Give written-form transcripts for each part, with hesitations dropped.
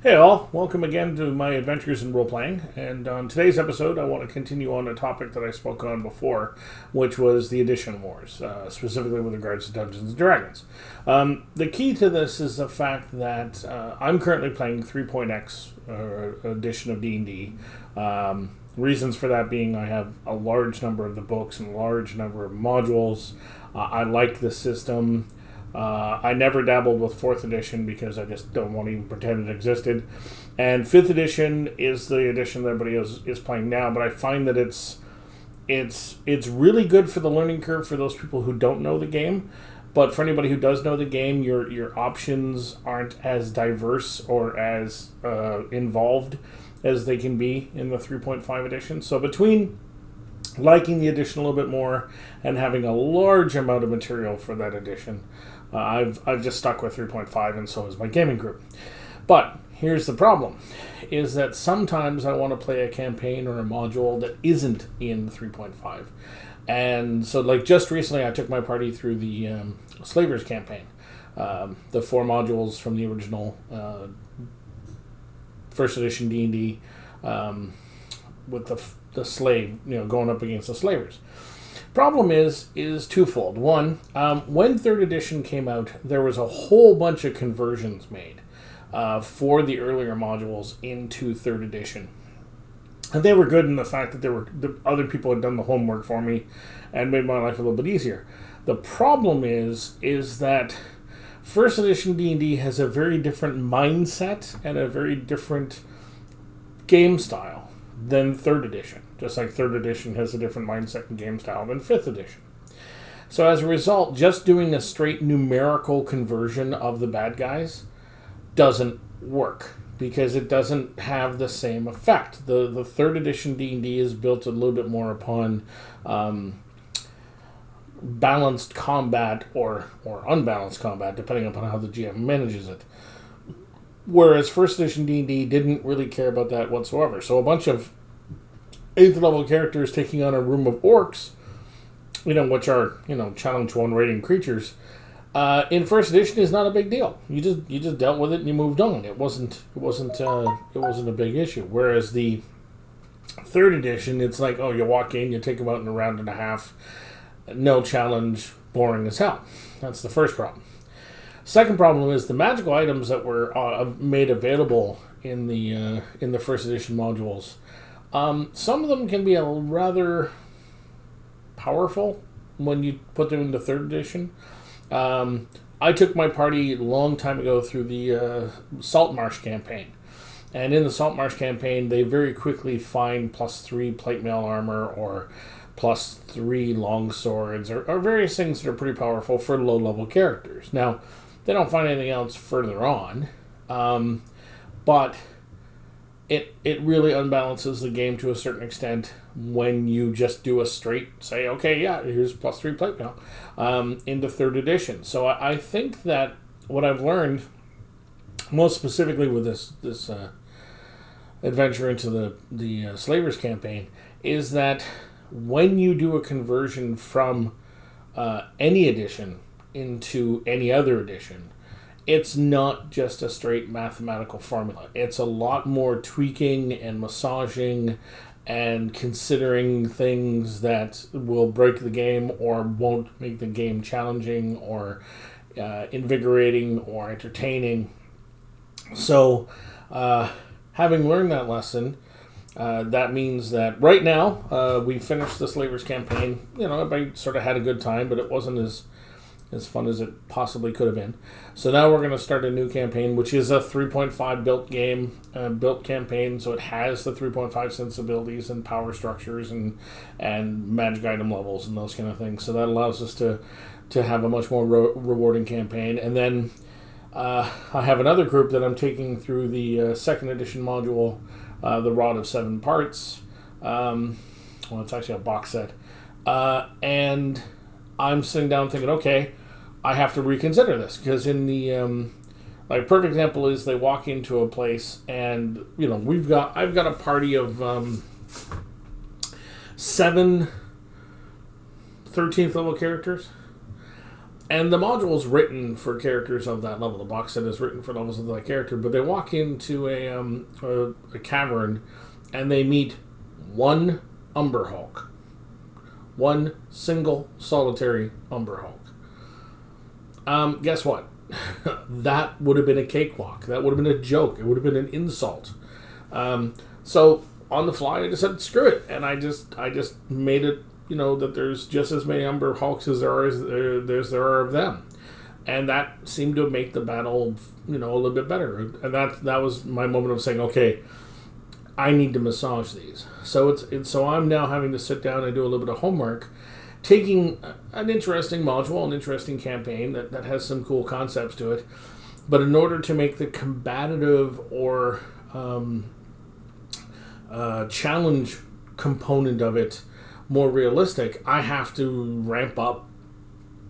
Hey all, welcome again to my adventures in role-playing, and on today's episode I want to continue on a topic that I spoke on before, which was the edition wars, specifically with regards to Dungeons & Dragons. The key to this is the fact that I'm currently playing 3.x edition of D&D. Reasons for that being I have a large number of the books and a large number of modules. I like the system. I never dabbled with 4th edition because I just don't want to even pretend it existed. And 5th edition is the edition that everybody is playing now, but I find that it's really good for the learning curve for those people who don't know the game. But for anybody who does know the game, your options aren't as diverse or as involved as they can be in the 3.5 edition. So between liking the edition a little bit more and having a large amount of material for that edition, I've just stuck with 3.5, and so is my gaming group. But here's the problem, is that sometimes I want to play a campaign or a module that isn't in 3.5. And so, like, just recently I took my party through the Slavers campaign. The 4 modules from the original 1st edition D&D, with the slave, going up against the slavers. Problem is twofold. One, when 3rd edition came out, there was a whole bunch of conversions made for the earlier modules into 3rd edition. And they were good in the fact that the other people had done the homework for me and made my life a little bit easier. The problem is that 1st edition D&D has a very different mindset and a very different game style than 3rd edition. Just like 3rd edition has a different mindset and game style than 5th edition. So as a result, just doing a straight numerical conversion of the bad guys doesn't work, because it doesn't have the same effect. The 3rd edition D&D is built a little bit more upon balanced combat or unbalanced combat, depending upon how the GM manages it. Whereas 1st edition D&D didn't really care about that whatsoever. So a bunch of 8th level characters taking on a room of orcs, which are, challenge 1 rating creatures, in 1st edition is not a big deal. You just dealt with it and you moved on. It wasn't a big issue. Whereas the 3rd edition, it's like, you walk in, you take them out in a round and a half, no challenge, boring as hell. That's the first problem. Second problem is the magical items that were made available in the 1st edition modules. Some of them can be rather powerful when you put them into 3rd edition. I took my party a long time ago through the Saltmarsh campaign. And in the Saltmarsh campaign, they very quickly find +3 plate mail armor or +3 long swords or various things that are pretty powerful for low-level characters. Now, they don't find anything else further on, but it really unbalances the game to a certain extent when you just do a straight say, okay, yeah, here's +3 plate mail into 3rd edition. So I think that what I've learned, most specifically with this adventure into the Slavers campaign, is that when you do a conversion from any edition into any other edition, it's not just a straight mathematical formula. It's a lot more tweaking and massaging and considering things that will break the game or won't make the game challenging or invigorating or entertaining. So, having learned that lesson, that means that right now, we finished the Slavers campaign. Everybody sort of had a good time, but it wasn't as fun as it possibly could have been. So now we're going to start a new campaign, which is a 3.5 built campaign. So it has the 3.5 sensibilities and power structures and magic item levels and those kind of things. So that allows us to have a much more rewarding campaign. And then I have another group that I'm taking through the 2nd edition module, the Rod of 7 Parts. It's actually a box set. And I'm sitting down thinking, okay, I have to reconsider this, because in the perfect example is they walk into a place and I've got a party of 7 13th level characters, And the module is written for characters of that level. The box set is written for levels of that character. But they walk into a cavern, and they meet one Umber Hulk, one single solitary Umber Hulk. Guess what? That would have been a cakewalk. That would have been a joke. It would have been an insult. So on the fly, I just said screw it, and I just made it. That there's just as many Umber Hulks as there are of them, and that seemed to make the battle a little bit better. And that was my moment of saying, okay, I need to massage these. So so I'm now having to sit down and do a little bit of homework, taking an interesting module, an interesting campaign that has some cool concepts to it, but in order to make the combative or challenge component of it more realistic, I have to ramp up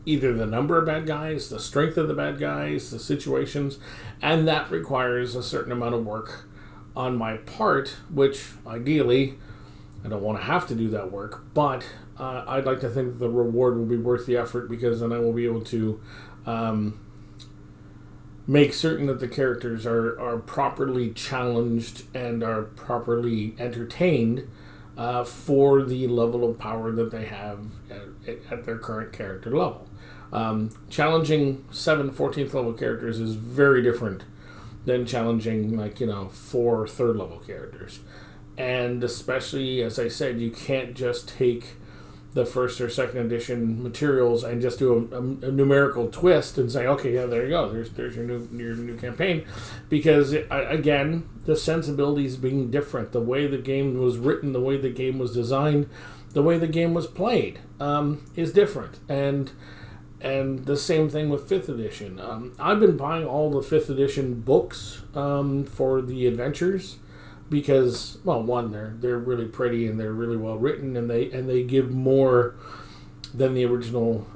either the number of bad guys, the strength of the bad guys, the situations, and that requires a certain amount of work on my part, which ideally I don't want to have to do that work, but I'd like to think that the reward will be worth the effort, because then I will be able to make certain that the characters are properly challenged and are properly entertained for the level of power that they have at their current character level. Challenging 7 14th level characters is very different than challenging 4 3rd level characters. And especially, as I said, you can't just take the 1st or 2nd edition materials and just do a numerical twist and say, okay, yeah, there you go, there's your new campaign, because again, the sensibilities being different, the way the game was written, the way the game was designed, the way the game was played is different. And the same thing with 5th edition. I've been buying all the 5th edition books for the adventures, because, well, one, they're really pretty and they're really well written, and they give more than the original.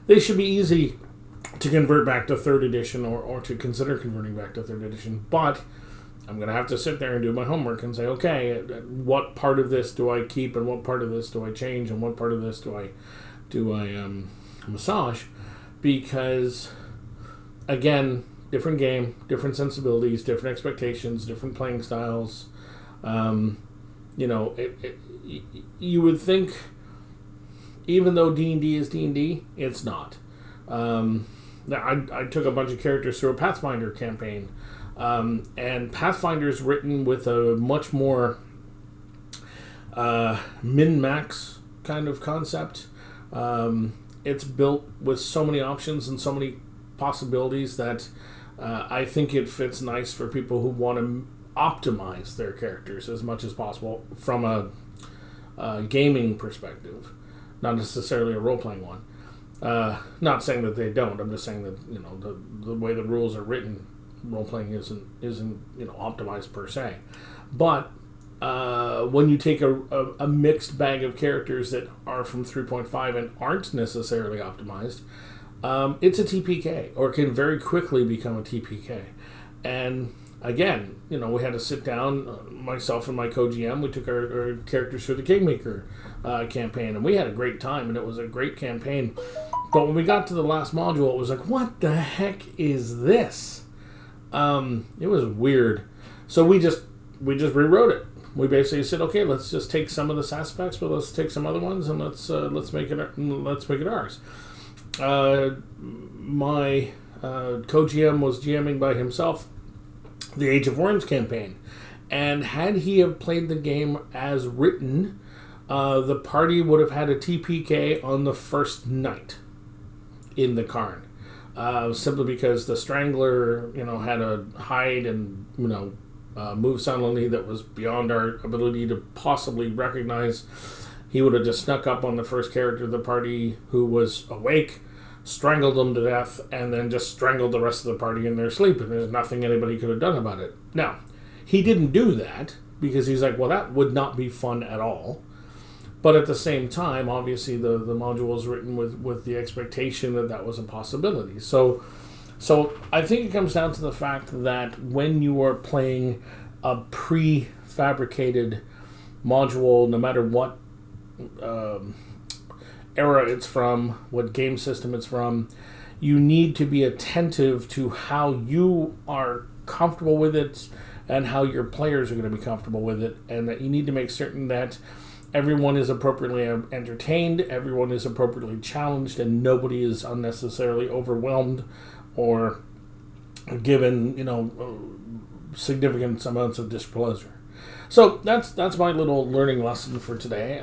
They should be easy to convert back to 3rd edition, or to consider converting back to 3rd edition. But I'm going to have to sit there and do my homework and say, okay, what part of this do I keep, and what part of this do I change, and what part of this do I massage? Because, again, different game, different sensibilities, different expectations, different playing styles. You would think, even though D&D is D&D, it's not. I took a bunch of characters through a Pathfinder campaign, and Pathfinder's written with a much more min-max kind of concept. It's built with so many options and so many possibilities that I think it fits nice for people who want to optimize their characters as much as possible from a gaming perspective, not necessarily a role-playing one. Not saying that they don't. I'm just saying that the way the rules are written, role-playing isn't optimized per se. But when you take a mixed bag of characters that are from 3.5 and aren't necessarily optimized, it's a TPK, or can very quickly become a TPK. And again, we had to sit down, myself and my co-GM, we took our characters through the Kingmaker campaign, and we had a great time, and it was a great campaign. But when we got to the last module, it was like, what the heck is this? It was weird. So we just rewrote it. We basically said, okay, let's just take some of this aspects, but let's take some other ones, and let's make it ours. My co-GM was GMing by himself the Age of Worms campaign, and had he have played the game as written, the party would have had a TPK on the first night in the Cairn, simply because the Strangler, had a hide and move silently that was beyond our ability to possibly recognize. He would have just snuck up on the first character of the party who was awake, strangled them to death, and then just strangled the rest of the party in their sleep, and there's nothing anybody could have done about it. Now, he didn't do that, because he's like, well, that would not be fun at all. But at the same time, obviously, the module was written with the expectation that was a possibility. So I think it comes down to the fact that when you are playing a prefabricated module, no matter what era it's from, what game system it's from. You need to be attentive to how you are comfortable with it and how your players are going to be comfortable with it, and that you need to make certain that everyone is appropriately entertained, everyone is appropriately challenged, and nobody is unnecessarily overwhelmed or given, significant amounts of displeasure. So that's my little learning lesson for today.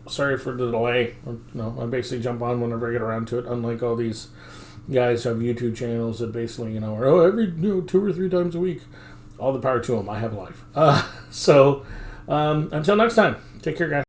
Sorry for the delay. I basically jump on whenever I get around to it. Unlike all these guys who have YouTube channels that basically are every 2 or 3 times a week. All the power to them. I have life. So until next time, take care, guys.